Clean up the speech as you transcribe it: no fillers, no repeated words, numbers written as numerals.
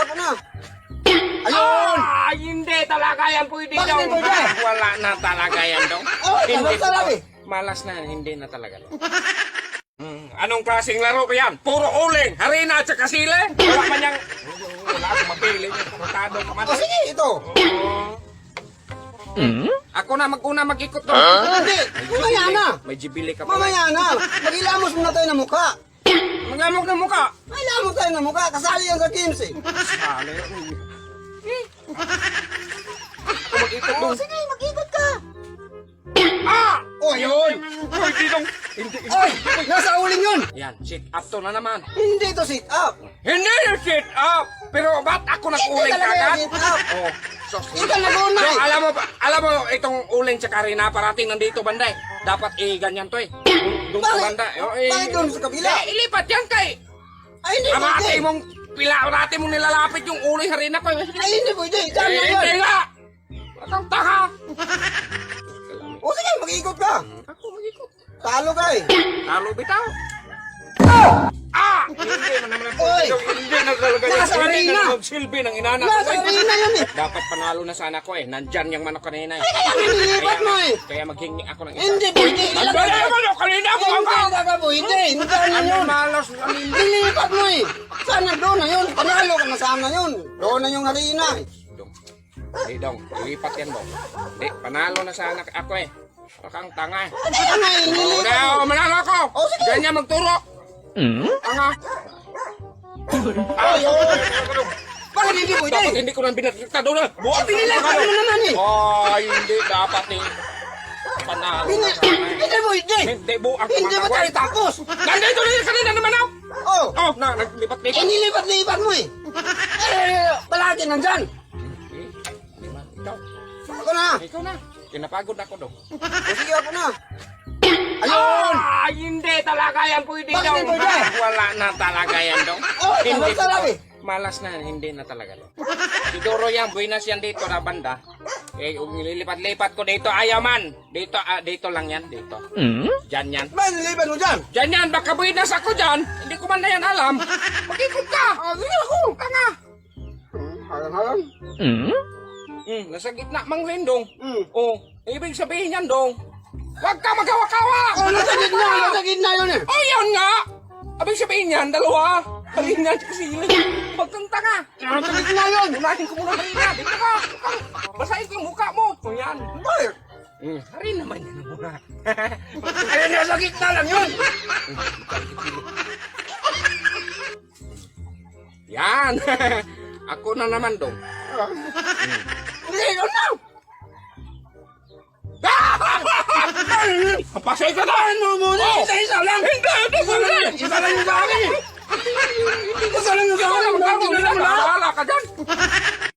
ako na. Ayun! Ah, hindi talaga yan pwede Bakit daw. hindi pwede? Wala na talaga yan daw. Oh, Hindi basta lang eh. Malas na, hindi na talaga daw. Anong klaseng laro ko yan? Puro uling, harina at saka sile. Wala man yang... Wala akong mapili. Kurtado ka man. O sige, ito. Ako na mag-una mag-ikot to. Hindi, mamaya na. May jibili ka pa. Mamaya na. Mag-ilamos muna tayo ng mukha. Magamok na mukha. May ilamos tayo ng mukha. Kasali yan sa games eh. Sali. Ako mag-ikot Oh, doon. sige, mag-ikot ka. Ah! Oh, ayun. Uy, didong. Hindi. Oy, nasa uling yun. Yan, sit up to na naman. Hindi to sit up. Hindi yung sit up! Pero ba't ako nag-uling Hindi talaga kagad? yung sit up. Oh, so, Ikaw nag-una so, eh. alam mo, itong uling sa karina parating nandito banday. Dapat ganyan to eh. Doon sa Bakit? banda. Bakit doon sa kabila? Ilipat yan kay. Ay, hindi Amate pwede. mong amate mong nilalapit yung uling harina ko. Ay, hindi pwede. Diyan na Hindi yun. nga! Matang taka! O sige, mag-ikot ka. Ako mag-ikot. Talo ka eh. Talo bitaw. Ah! Hindi man naman po. Oy! Hindi na talaga. Nasa Hindi arena. na magsilbi ng inana ko. Nasa arena yun eh. Dapat panalo na sana ko eh. Nandyan yung manok kanina eh. Kaya nililipat mo eh. Kaya maghingi ako ng isa. Hindi pwede. Nandyan yung manok kanina ako ang Hindi talaga pwede. Hindi na Ano yun. malas? Alin? Nililipat mo eh. Sana doon na yun. Panalo ka na sana yun. Doon na yung harina eh. Dong. Hindi dong. Ilipat yan dong. Hindi. Panalo na sana ako eh. Pakang tanga eh. Kaya nga eh, nililipat mo. Manalo ako. Oh, sige. Ganyan magturo. Tanga. Ay, oh. Bakit hindi pwede? Dapat hindi ko nang binatita doon. Buwan Pinilipat mo naman eh. Ay, hindi dapat ni panalo. na sana eh. Hindi pwede. Hindi buang. Hindi ba tayo tapos? Nandito rin kanina naman ako. Oh. Oh, na naglipat-lipat. Eh, nilipat-lipat mo eh. Eh, palagi nandyan. Ikaw. Ako na. Ikaw na. Kinapagod ako daw. O sige, ako na. Ayun. Ah, hindi talaga yan pwede Bakit daw. hindi pwede? Wala na talaga yan daw. Oh, basta lang eh. Malas na, hindi na talaga daw. Siguro yan, buinas yan dito na banda. Eh, nililipat-lipat ko dito, ayaw man. Dito, dito lang yan, dito. Diyan yan. Ba, nilipat mo dyan? Diyan yan, baka buinas ako dyan. Hindi ko man na yan alam. Mag-ikot ka. Sige ako, tanga. Halang-halang. Nasa gitna mang lindong. Hmm. Oh, ibig sabihin yan dong. Huwag ka magawa-kawa. Oh, nasa gitna yun eh. Oh, yan nga! Abig sabihin yan, dalawa. Harina at sili. Huwag kang tanga. Nasa gitna yun. Unahin ko muna harina. Dito ka. Basahin ko yung mukha mo. O yan. Bakit? Harina naman yan muna. Ay, nasa gitna lang yun. Yan. Ako na naman dong. Hindi, yun na. Pasay ka na! Ano mo muna? Oh! Isa-isa lang. Hindi! Isa lang yung sa akin eh.